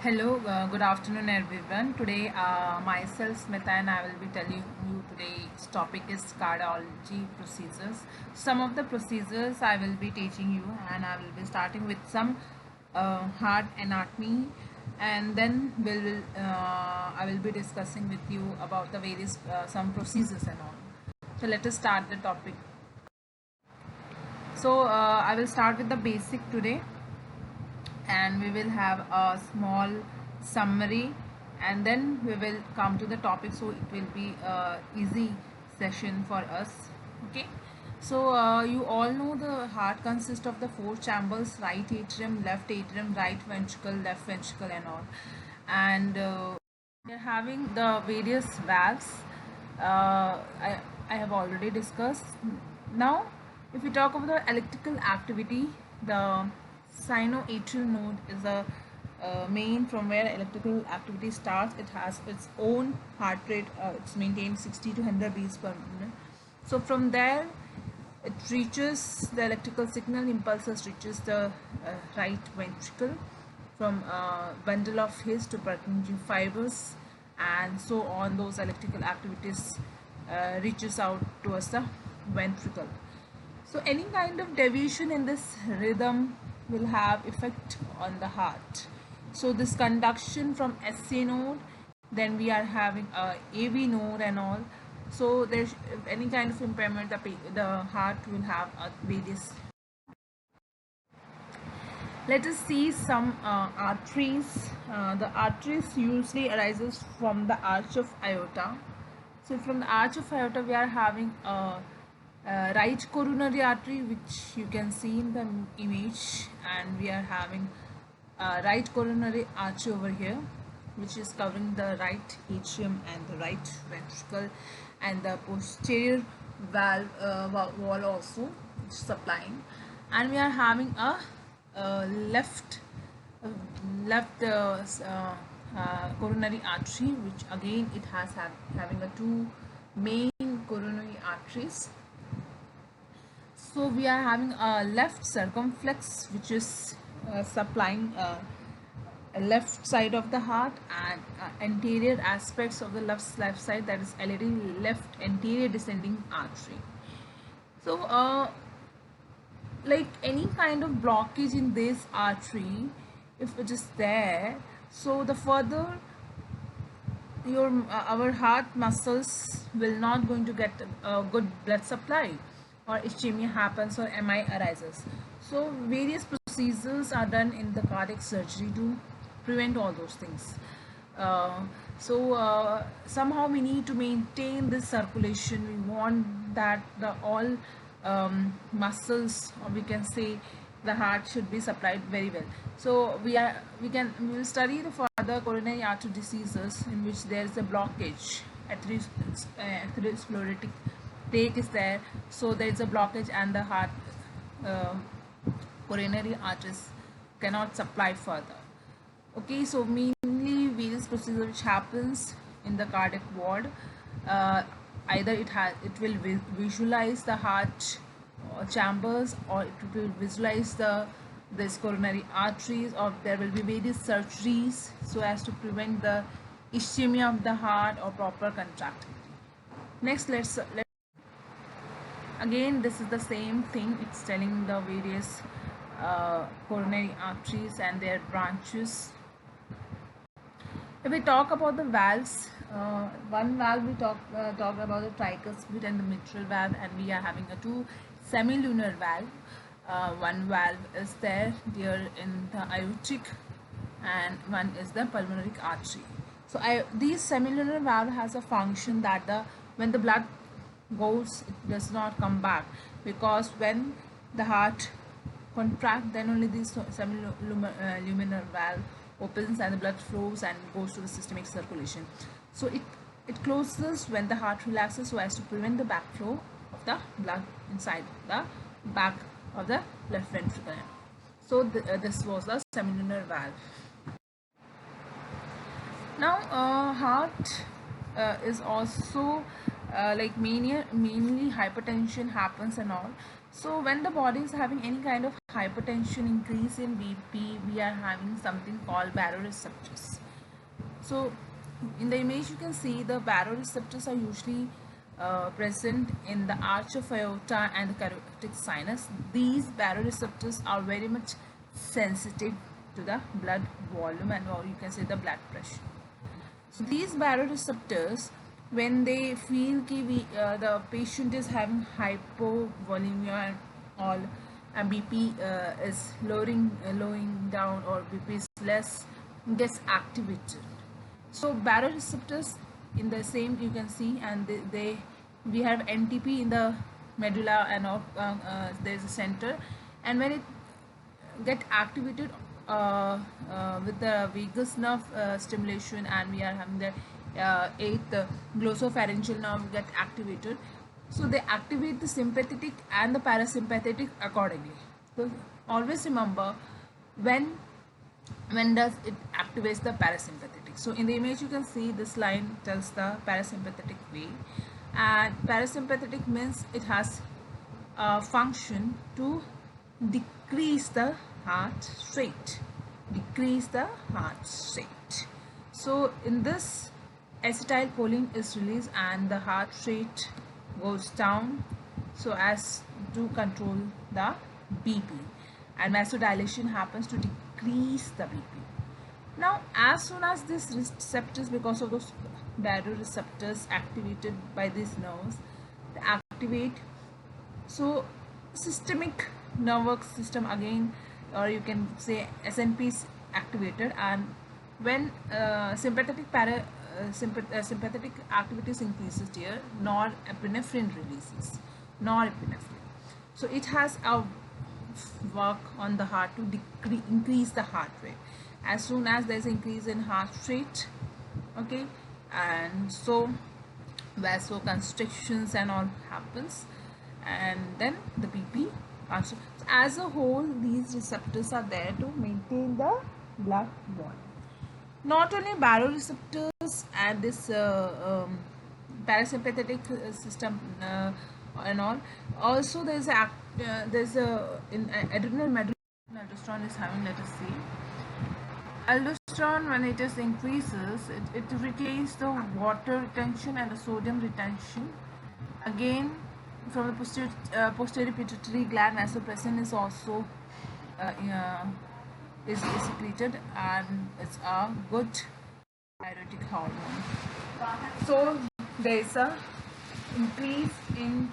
Hello, good afternoon everyone. Today myself Smita and I will be telling you today's topic is cardiology procedures. Some of the procedures I will be teaching you, and I will be starting with some heart anatomy, and then I will be discussing with you about the various some procedures and all. So let us start the topic. So I will start with the basic today, and we will have a small summary, and then we will come to the topic, so it will be a easy session for us. Okay, so you all know the heart consists of the four chambers: right atrium, left atrium, right ventricle, left ventricle and all. And we are having the various valves. I have already discussed. Now if we talk about the electrical activity, the sinoatrial node is the main from where electrical activity starts. It has its own heart rate. It's maintained 60 to 100 beats per minute. So from there it reaches the electrical signal impulses reaches the right ventricle, from bundle of his to Purkinje fibers, and so on. Those electrical activities reaches out towards the ventricle. So any kind of deviation in this rhythm will have effect on the heart. So this conduction from SA node, then we are having a AV node and all. So there's any kind of impairment, the heart will have various. Let us see some arteries. The arteries usually arises from the arch of aorta. So from the arch of aorta we are having a right coronary artery, which you can see in the image, and we are having right coronary artery over here, which is covering the right atrium and the right ventricle, and the posterior valve wall also, which is supplying. And we are having a left coronary artery, which again it has having a two main coronary arteries. So we are having a left circumflex, which is supplying a left side of the heart, and anterior aspects of the left side, that is LAD, left anterior descending artery. So like any kind of blockage in this artery, if it is there, so the further our heart muscles will not going to get a good blood supply, or ischemia happens, or MI arises. So various procedures are done in the cardiac surgery to prevent all those things. Somehow we need to maintain this circulation. We want that the all muscles, or we can say the heart, should be supplied very well. So we will study the further coronary artery diseases in which there is a blockage. Atherosclerotic plaque is there, so there is a blockage, and the heart coronary arteries cannot supply further. Okay, so mainly various procedures which happens in the cardiac ward. Either it will visualize the heart chambers, or it will visualize this coronary arteries, or there will be various surgeries so as to prevent the ischemia of the heart or proper contractility. Next, let's again, this is the same thing. It's telling the various coronary arteries and their branches. If we talk about the valves, one valve we talk about the tricuspid and the mitral valve, and we are having a two semilunar valve. One valve is there in the aortic, and one is the pulmonary artery. So these semilunar valve has a function that when the blood goes, it does not come back, because when the heart contract, then only this semilunar valve opens and the blood flows and goes to the systemic circulation. So it closes when the heart relaxes, so as to prevent the backflow of the blood inside the back of the left ventricle. So this was the semilunar valve. Now heart is also like mainly hypertension happens and all. So when the body is having any kind of hypertension, increase in BP, we are having something called baroreceptors. So in the image you can see the baroreceptors are usually present in the arch of aorta and the carotid sinus. These baroreceptors are very much sensitive to the blood volume, and or you can say the blood pressure. So these baroreceptors, when they feel the patient is having hypovolemia or BP is lowering down, or BP is less, gets activated. So baroreceptors in the same you can see, and we have NTP in the medulla, and there is a center, and when it get activated with the vagus nerve stimulation, and we are having the eighth glossopharyngeal nerve get activated. So they activate the sympathetic and the parasympathetic accordingly. So always remember when does it activates the parasympathetic. So in the image you can see this line tells the parasympathetic way, and parasympathetic means it has a function to decrease the heart rate. So in this, acetylcholine is released and the heart rate goes down so as to control the BP, and vasodilation happens to decrease the BP. Now as soon as this receptors, because of those baroreceptors activated by these nerves, they activate, so systemic nervous system again, or you can say SNP is activated, and when sympathetic activities increases here, norepinephrine releases. So it has a work on the heart to increase the heart rate. As soon as there is increase in heart rate, okay, and so vasoconstrictions and all happens, and then the BP also. So as a whole, these receptors are there to maintain the blood volume. Not only baroreceptors and this parasympathetic system and all, also there's a in adrenal medulla, aldosterone is having, let us see. Aldosterone, when it is increases, it retains the water retention and the sodium retention. Again, from the posterior pituitary gland, vasopressin is also is secreted, and it's a good diuretic hormone. So there is a increase in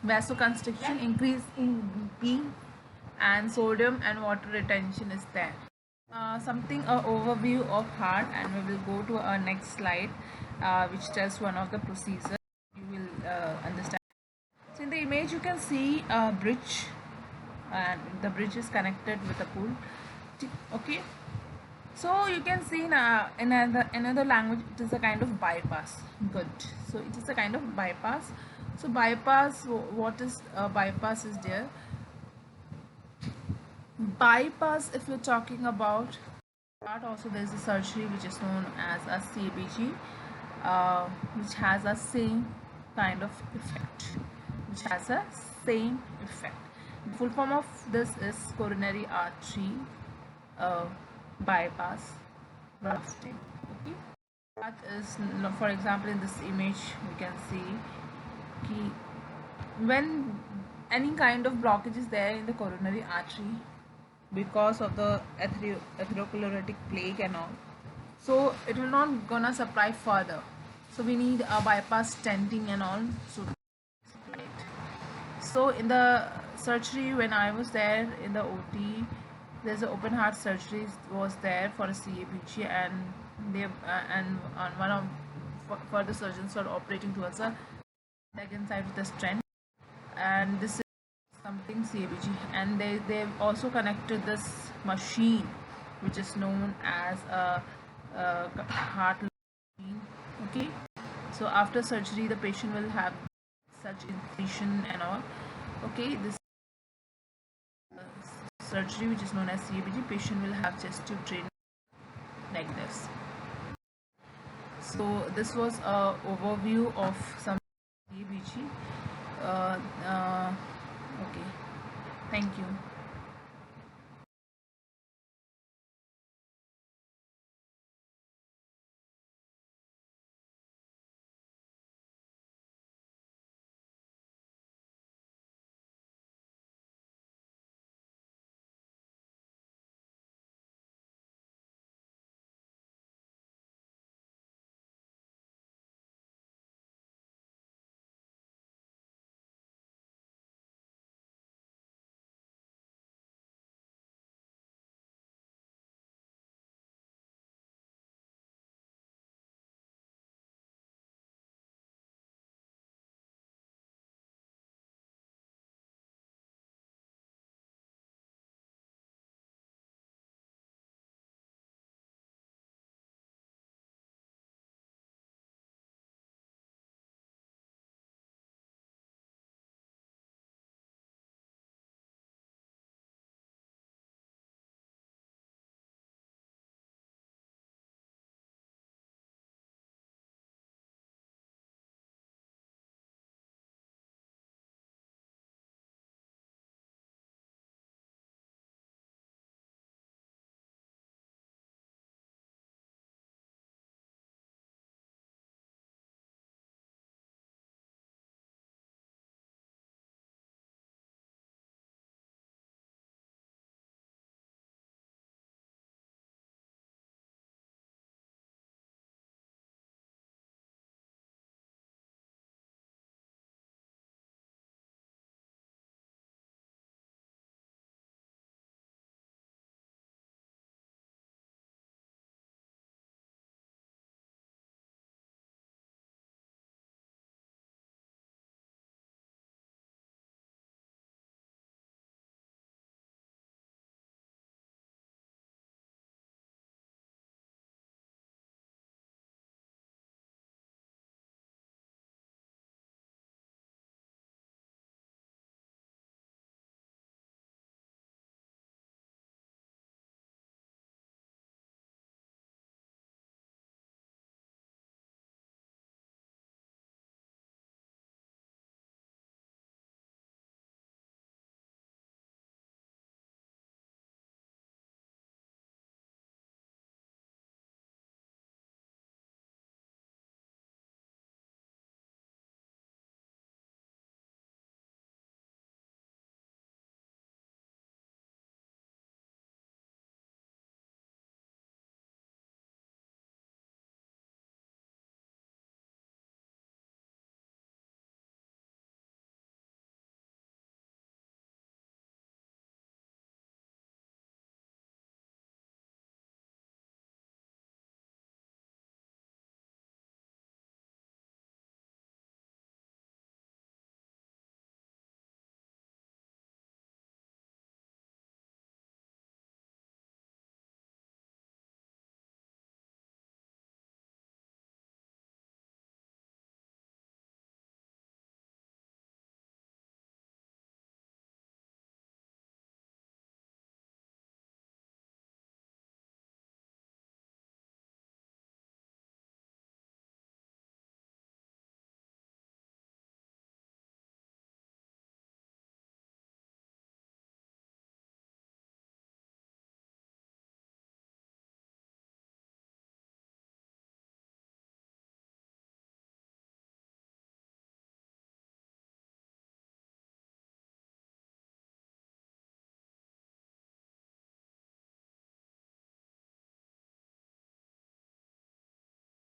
vasoconstriction, increase in BP, and sodium and water retention is there. Something a overview of heart, and we will go to our next slide, which tells one of the procedures. You will understand. So in the image you can see a bridge, and the bridge is connected with a pool. Okay, so you can see in another language it is a kind of bypass. Good. So it is a kind of bypass. So bypass, what is bypass is there? Bypass, if you're talking about heart, also there is a surgery which is known as a CABG, which has a same kind of effect. The full form of this is coronary artery bypass grafting. Okay, that is, for example, in this image we can see when any kind of blockage is there in the coronary artery because of the atherosclerotic plaque and all, so it will not gonna supply further, so we need a bypass stenting and all. So in the surgery, when I was there in the OT, there's an open heart surgery was there for a CABG, and they and one of further surgeons are operating towards a leg inside with a stent, and this is something CABG, and they've also connected this machine which is known as a heart machine. Okay, so after surgery the patient will have such incision and all. Okay, this surgery which is known as CABG, patient will have chest tube drain like this. So this was a overview of some CABG. uh, uh, okay, thank you.